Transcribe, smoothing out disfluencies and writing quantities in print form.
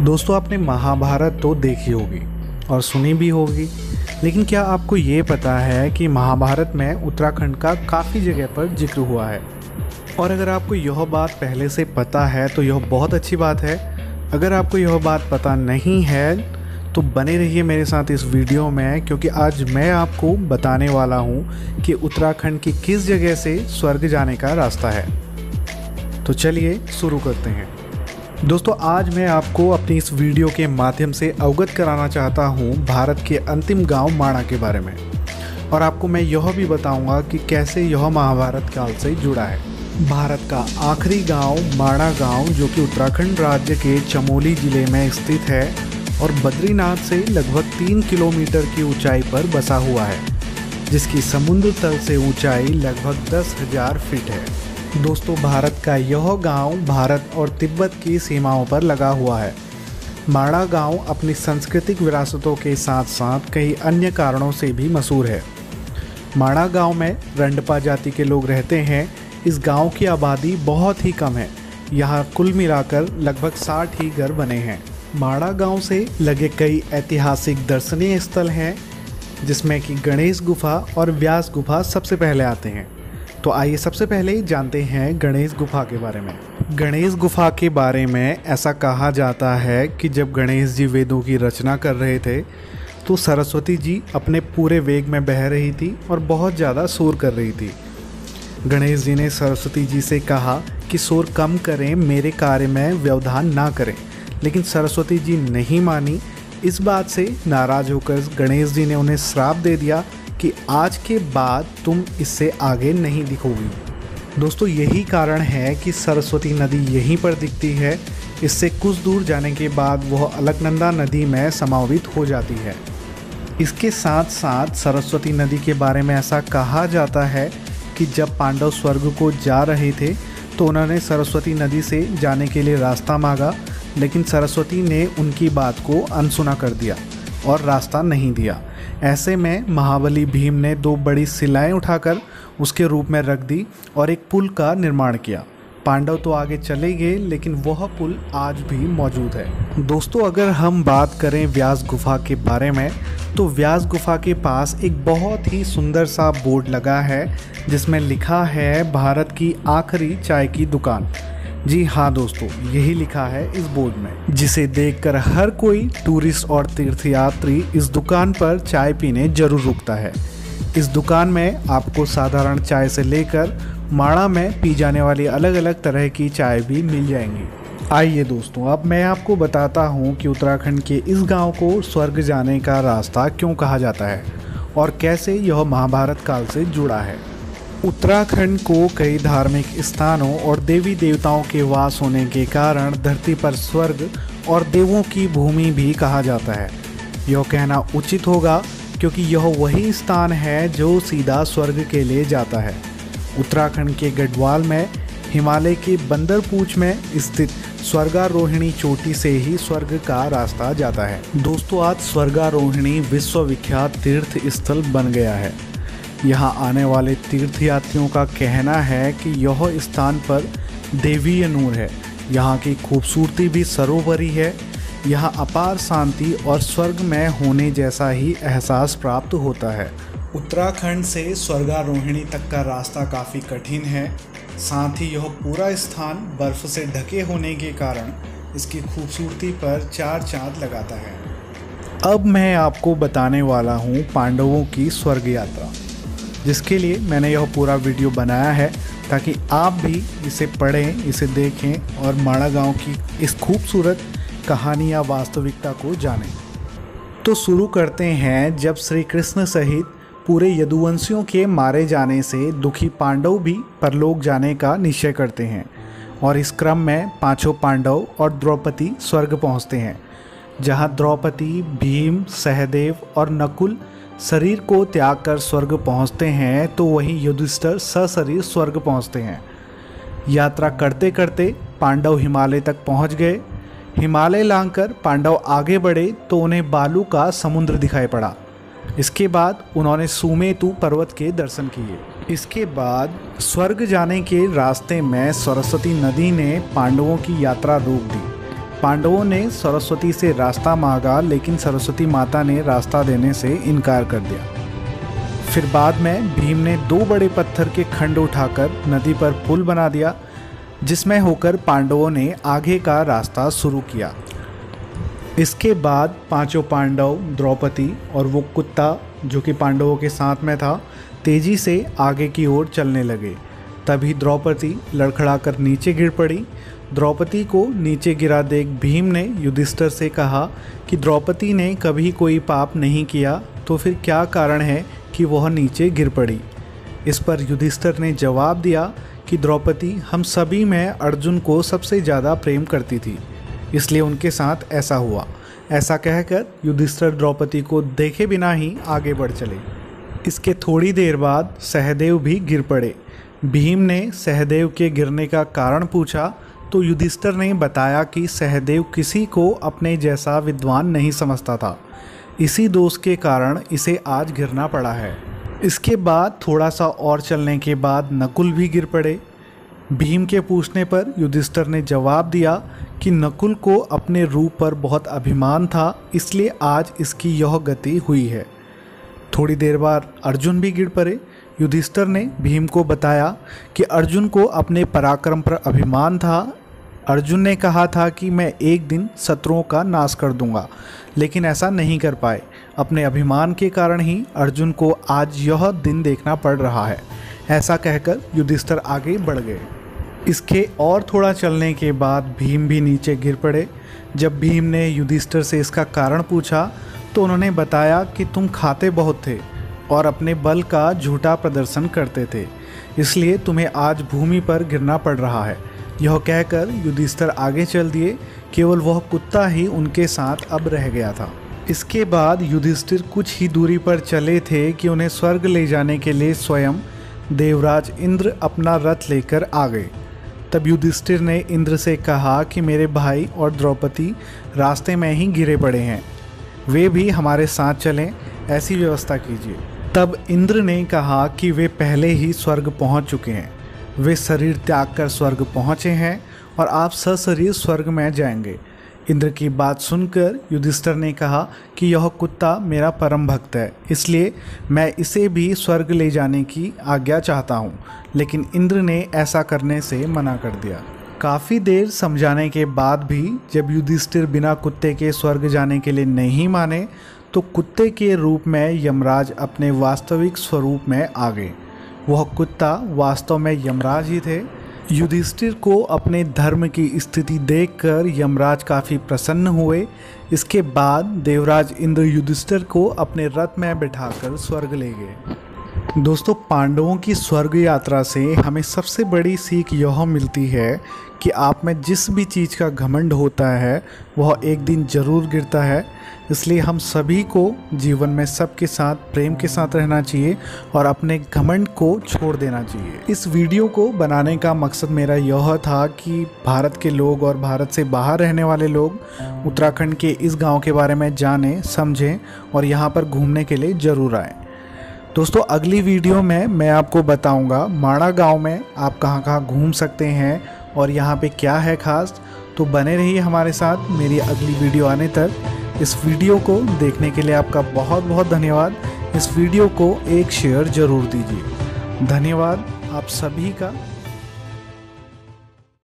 दोस्तों, आपने महाभारत तो देखी होगी और सुनी भी होगी, लेकिन क्या आपको ये पता है कि महाभारत में उत्तराखंड का काफ़ी जगह पर जिक्र हुआ है। और अगर आपको यह बात पहले से पता है तो यह बहुत अच्छी बात है। अगर आपको यह बात पता नहीं है तो बने रहिए मेरे साथ इस वीडियो में, क्योंकि आज मैं आपको बताने वाला हूँ कि उत्तराखंड की किस जगह से स्वर्ग जाने का रास्ता है। तो चलिए शुरू करते हैं। दोस्तों, आज मैं आपको अपनी इस वीडियो के माध्यम से अवगत कराना चाहता हूँ भारत के अंतिम गांव माणा के बारे में, और आपको मैं यह भी बताऊंगा कि कैसे यह महाभारत काल से जुड़ा है। भारत का आखिरी गांव माणा गांव, जो कि उत्तराखंड राज्य के चमोली जिले में स्थित है और बद्रीनाथ से लगभग 3 किलोमीटर की ऊंचाई पर बसा हुआ है, जिसकी समुद्र तल से ऊंचाई लगभग 10,000 फीट है। दोस्तों, भारत का यह गांव भारत और तिब्बत की सीमाओं पर लगा हुआ है। माणा गांव अपनी सांस्कृतिक विरासतों के साथ साथ कई अन्य कारणों से भी मशहूर है। माणा गांव में रंडपा जाति के लोग रहते हैं। इस गांव की आबादी बहुत ही कम है। यहाँ कुल मिलाकर लगभग 60 ही घर बने हैं। माणा गांव से लगे कई ऐतिहासिक दर्शनीय स्थल हैं, जिसमें कि गणेश गुफा और व्यास गुफा सबसे पहले आते हैं। तो आइए सबसे पहले जानते हैं गणेश गुफा के बारे में। गणेश गुफा के बारे में ऐसा कहा जाता है कि जब गणेश जी वेदों की रचना कर रहे थे तो सरस्वती जी अपने पूरे वेग में बह रही थी और बहुत ज़्यादा शोर कर रही थी। गणेश जी ने सरस्वती जी से कहा कि शोर कम करें, मेरे कार्य में व्यवधान ना करें, लेकिन सरस्वती जी नहीं मानी। इस बात से नाराज़ होकर गणेश जी ने उन्हें श्राप दे दिया कि आज के बाद तुम इससे आगे नहीं दिखोगी। दोस्तों, यही कारण है कि सरस्वती नदी यहीं पर दिखती है। इससे कुछ दूर जाने के बाद वह अलकनंदा नदी में समावित हो जाती है। इसके साथ साथ सरस्वती नदी के बारे में ऐसा कहा जाता है कि जब पांडव स्वर्ग को जा रहे थे तो उन्होंने सरस्वती नदी से जाने के लिए रास्ता मांगा, लेकिन सरस्वती ने उनकी बात को अनसुना कर दिया और रास्ता नहीं दिया। ऐसे में महाबली भीम ने 2 बड़ी शिलाएं उठाकर उसके रूप में रख दी और एक पुल का निर्माण किया। पांडव तो आगे चले गए, लेकिन वह पुल आज भी मौजूद है। दोस्तों, अगर हम बात करें व्यास गुफा के बारे में, तो व्यास गुफा के पास एक बहुत ही सुंदर सा बोर्ड लगा है, जिसमें लिखा है भारत की आखिरी चाय की दुकान। जी हाँ दोस्तों, यही लिखा है इस बोर्ड में, जिसे देखकर हर कोई टूरिस्ट और तीर्थयात्री इस दुकान पर चाय पीने जरूर रुकता है। इस दुकान में आपको साधारण चाय से लेकर माणा में पी जाने वाली अलग अलग तरह की चाय भी मिल जाएंगी। आइए दोस्तों, अब मैं आपको बताता हूँ कि उत्तराखंड के इस गांव को स्वर्ग जाने का रास्ता क्यों कहा जाता है और कैसे यह महाभारत काल से जुड़ा है। उत्तराखंड को कई धार्मिक स्थानों और देवी देवताओं के वास होने के कारण धरती पर स्वर्ग और देवों की भूमि भी कहा जाता है। यह कहना उचित होगा, क्योंकि यह वही स्थान है जो सीधा स्वर्ग के लिए जाता है। उत्तराखंड के गढ़वाल में हिमालय के बंदरपूछ में स्थित स्वर्गारोहिणी चोटी से ही स्वर्ग का रास्ता जाता है। दोस्तों, आज स्वर्गारोहिणी विश्वविख्यात तीर्थ स्थल बन गया है। यहाँ आने वाले तीर्थयात्रियों का कहना है कि यह स्थान पर देवीय नूर है। यहाँ की खूबसूरती भी सरोवरी है। यहाँ अपार शांति और स्वर्ग में होने जैसा ही एहसास प्राप्त होता है। उत्तराखंड से स्वर्गारोहिणी तक का रास्ता काफ़ी कठिन है। साथ ही यह पूरा स्थान बर्फ़ से ढके होने के कारण इसकी खूबसूरती पर 4 चांद लगाता है। अब मैं आपको बताने वाला हूँ पांडवों की स्वर्ग यात्रा, जिसके लिए मैंने यह पूरा वीडियो बनाया है ताकि आप भी इसे पढ़ें, इसे देखें और माणा गांव की इस खूबसूरत कहानी या वास्तविकता को जानें। तो शुरू करते हैं। जब श्री कृष्ण सहित पूरे यदुवंशियों के मारे जाने से दुखी पांडव भी परलोक जाने का निश्चय करते हैं, और इस क्रम में 5 पांडव और द्रौपदी स्वर्ग पहुंचते हैं। जहां द्रौपदी, भीम, सहदेव और नकुल शरीर को त्याग कर स्वर्ग पहुंचते हैं, तो वहीं युधिष्ठिर सशरीर स्वर्ग पहुंचते हैं। यात्रा करते करते पांडव हिमालय तक पहुंच गए। हिमालय लांघकर पांडव आगे बढ़े तो उन्हें बालू का समुद्र दिखाई पड़ा। इसके बाद उन्होंने सुमेरु पर्वत के दर्शन किए। इसके बाद स्वर्ग जाने के रास्ते में सरस्वती नदी ने पांडवों की यात्रा रोक दी। पांडवों ने सरस्वती से रास्ता मांगा, लेकिन सरस्वती माता ने रास्ता देने से इनकार कर दिया। फिर बाद में भीम ने 2 बड़े पत्थर के खंड उठाकर नदी पर पुल बना दिया, जिसमें होकर पांडवों ने आगे का रास्ता शुरू किया। इसके बाद 5 पांडव, द्रौपदी और वो कुत्ता जो कि पांडवों के साथ में था, तेजी से आगे की ओर चलने लगे। तभी द्रौपदी लड़खड़ाकर नीचे गिर पड़ी। द्रौपदी को नीचे गिरा देख भीम ने युधिष्ठिर से कहा कि द्रौपदी ने कभी कोई पाप नहीं किया, तो फिर क्या कारण है कि वह नीचे गिर पड़ी। इस पर युधिष्ठिर ने जवाब दिया कि द्रौपदी हम सभी में अर्जुन को सबसे ज़्यादा प्रेम करती थी, इसलिए उनके साथ ऐसा हुआ। ऐसा कहकर युधिष्ठिर द्रौपदी को देखे बिना ही आगे बढ़ चले। इसके थोड़ी देर बाद सहदेव भी गिर पड़े। भीम ने सहदेव के गिरने का कारण पूछा तो युधिष्ठिर ने बताया कि सहदेव किसी को अपने जैसा विद्वान नहीं समझता था, इसी दोष के कारण इसे आज गिरना पड़ा है। इसके बाद थोड़ा सा और चलने के बाद नकुल भी गिर पड़े। भीम के पूछने पर युधिष्ठिर ने जवाब दिया कि नकुल को अपने रूप पर बहुत अभिमान था, इसलिए आज इसकी यह गति हुई है। थोड़ी देर बाद अर्जुन भी गिर पड़े। युधिष्ठिर ने भीम को बताया कि अर्जुन को अपने पराक्रम पर अभिमान था। अर्जुन ने कहा था कि मैं एक दिन शत्रुओं का नाश कर दूंगा, लेकिन ऐसा नहीं कर पाए। अपने अभिमान के कारण ही अर्जुन को आज यह दिन देखना पड़ रहा है। ऐसा कहकर युधिष्ठिर आगे बढ़ गए। इसके और थोड़ा चलने के बाद भीम भी नीचे गिर पड़े। जब भीम ने युधिष्ठिर से इसका कारण पूछा तो उन्होंने बताया कि तुम खाते बहुत थे और अपने बल का झूठा प्रदर्शन करते थे, इसलिए तुम्हें आज भूमि पर गिरना पड़ रहा है। यह कहकर युधिष्ठिर आगे चल दिए। केवल वह कुत्ता ही उनके साथ अब रह गया था। इसके बाद युधिष्ठिर कुछ ही दूरी पर चले थे कि उन्हें स्वर्ग ले जाने के लिए स्वयं देवराज इंद्र अपना रथ लेकर आ गए। तब युधिष्ठिर ने इंद्र से कहा कि मेरे भाई और द्रौपदी रास्ते में ही गिरे पड़े हैं, वे भी हमारे साथ चलें, ऐसी व्यवस्था कीजिए। तब इंद्र ने कहा कि वे पहले ही स्वर्ग पहुंच चुके हैं, वे शरीर त्याग कर स्वर्ग पहुँचे हैं और आप सशरीर स्वर्ग में जाएंगे। इंद्र की बात सुनकर युधिष्ठिर ने कहा कि यह कुत्ता मेरा परम भक्त है, इसलिए मैं इसे भी स्वर्ग ले जाने की आज्ञा चाहता हूँ, लेकिन इंद्र ने ऐसा करने से मना कर दिया। काफ़ी देर समझाने के बाद भी जब युधिष्ठिर बिना कुत्ते के स्वर्ग जाने के लिए नहीं माने, तो कुत्ते के रूप में यमराज अपने वास्तविक स्वरूप में आ गए। वह कुत्ता वास्तव में यमराज ही थे। युधिष्ठिर को अपने धर्म की स्थिति देखकर यमराज काफ़ी प्रसन्न हुए। इसके बाद देवराज इंद्र युधिष्ठिर को अपने रथ में बिठाकर स्वर्ग ले गए। दोस्तों, पांडवों की स्वर्ग यात्रा से हमें सबसे बड़ी सीख यह मिलती है कि आप में जिस भी चीज़ का घमंड होता है वह एक दिन ज़रूर गिरता है। इसलिए हम सभी को जीवन में सबके साथ प्रेम के साथ रहना चाहिए और अपने घमंड को छोड़ देना चाहिए। इस वीडियो को बनाने का मकसद मेरा यह था कि भारत के लोग और भारत से बाहर रहने वाले लोग उत्तराखंड के इस गांव के बारे में जानें, समझें और यहाँ पर घूमने के लिए ज़रूर आएँ। दोस्तों, अगली वीडियो में मैं आपको बताऊंगा माणा गांव में आप कहां घूम सकते हैं और यहां पे क्या है खास। तो बने रहिए हमारे साथ मेरी अगली वीडियो आने तक। इस वीडियो को देखने के लिए आपका बहुत बहुत धन्यवाद। इस वीडियो को एक शेयर ज़रूर दीजिए। धन्यवाद आप सभी का।